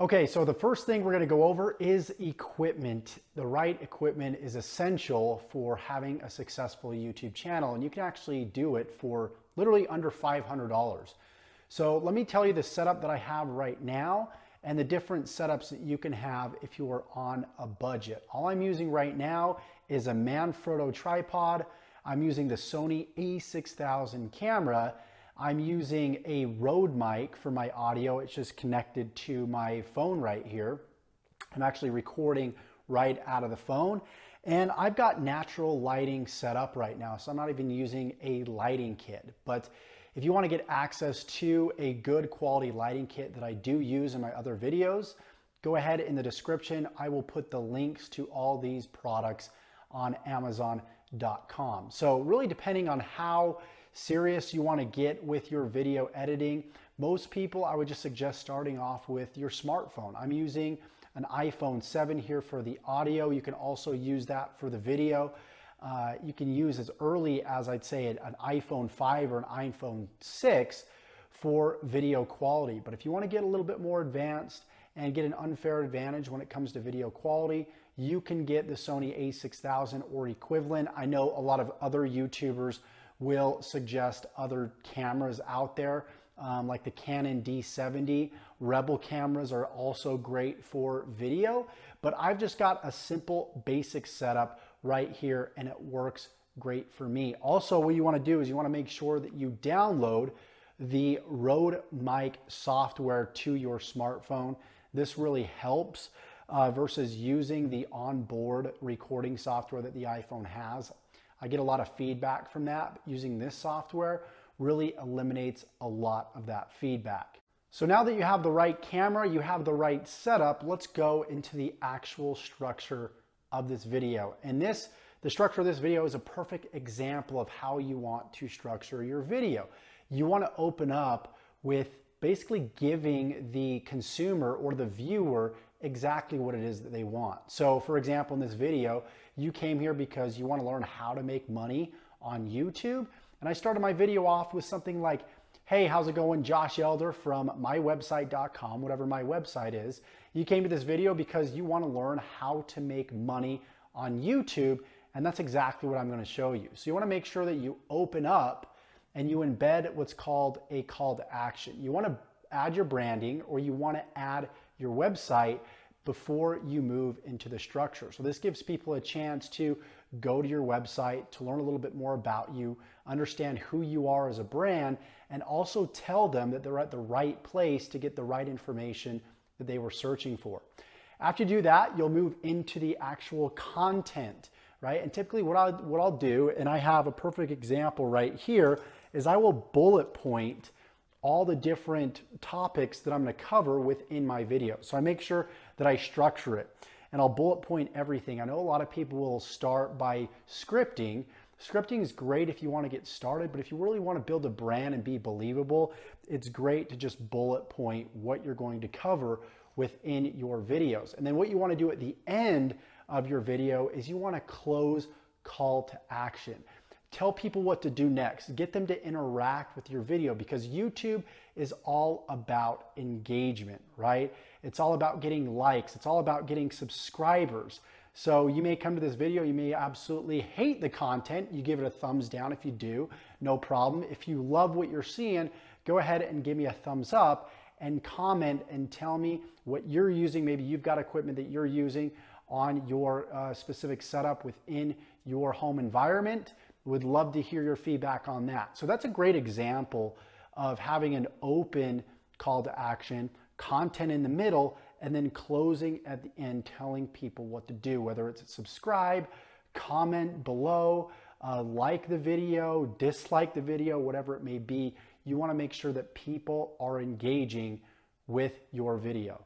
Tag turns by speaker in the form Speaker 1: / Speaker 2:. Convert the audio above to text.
Speaker 1: Okay, so the first thing we're going to go over is equipment. The right equipment is essential for having a successful YouTube channel, and you can actually do it for literally under $500. So let me tell you the setup that I have right now and the different setups that you can have if you are on a budget. All I'm using right now is a Manfrotto tripod. I'm using the Sony a6000 camera. I'm using a Rode mic for my audio. It's just connected to my phone right here. I'm actually recording right out of the phone. And I've got natural lighting set up right now, so I'm not even using a lighting kit. But if you want to get access to a good quality lighting kit that I do use in my other videos, go ahead in the description. I will put the links to all these products on Amazon.com. So really depending on how serious you want to get with your video editing, most people I would just suggest starting off with your smartphone. I'm using an iPhone 7 here for the audio. You can also use that for the video. You can use as early as I'd say an iPhone 5 or an iPhone 6 for video quality. But if you want to get a little bit more advanced and get an unfair advantage when it comes to video quality, you can get the Sony a6000 or equivalent. I know a lot of other YouTubers will suggest other cameras out there, like the Canon D70. Rebel cameras are also great for video, but I've just got a simple basic setup right here and it works great for me. Also, what you want to do is you want to make sure that you download the Rode mic software to your smartphone. This really helps versus using the onboard recording software that the iPhone has. I get a lot of feedback from that. Using this software really eliminates a lot of that feedback. So now that you have the right camera, you have the right setup, let's go into the actual structure of this video. And the structure of this video is a perfect example of how you want to structure your video. You want to open up with basically giving the consumer or the viewer exactly what it is that they want. So for example, in this video, you came here because you want to learn how to make money on YouTube. And I started my video off with something like, hey, how's it going? Josh Elder from mywebsite.com, whatever my website is. You came to this video because you want to learn how to make money on YouTube. And that's exactly what I'm going to show you. So you want to make sure that you open up and you embed what's called a call to action. You want to add your branding, or you want to add your website before you move into the structure. So this gives people a chance to go to your website, to learn a little bit more about you, understand who you are as a brand, and also tell them that they're at the right place to get the right information that they were searching for. After you do that, you'll move into the actual content, right? And typically what I'll do, and I have a perfect example right here, is I will bullet point all the different topics that I'm going to cover within my video. So I make sure that I structure it, and I'll bullet point everything. I know a lot of people will start by scripting. Scripting is great if you want to get started, but if you really want to build a brand and be believable, it's great to just bullet point what you're going to cover within your videos. And then what you want to do at the end of your video is you want to close call to action. Tell people what to do next. Get them to interact with your video, because YouTube is all about engagement, right? It's all about getting likes. It's all about getting subscribers. So you may come to this video, you may absolutely hate the content. You give it a thumbs down if you do, no problem. If you love what you're seeing, go ahead and give me a thumbs up and comment and tell me what you're using. Maybe you've got equipment that you're using on your specific setup within your home environment. Would love to hear your feedback on that. So that's a great example of having an open call to action, content in the middle, and then closing at the end, telling people what to do, whether it's subscribe, comment below, like the video, dislike the video, whatever it may be. You want to make sure that people are engaging with your video.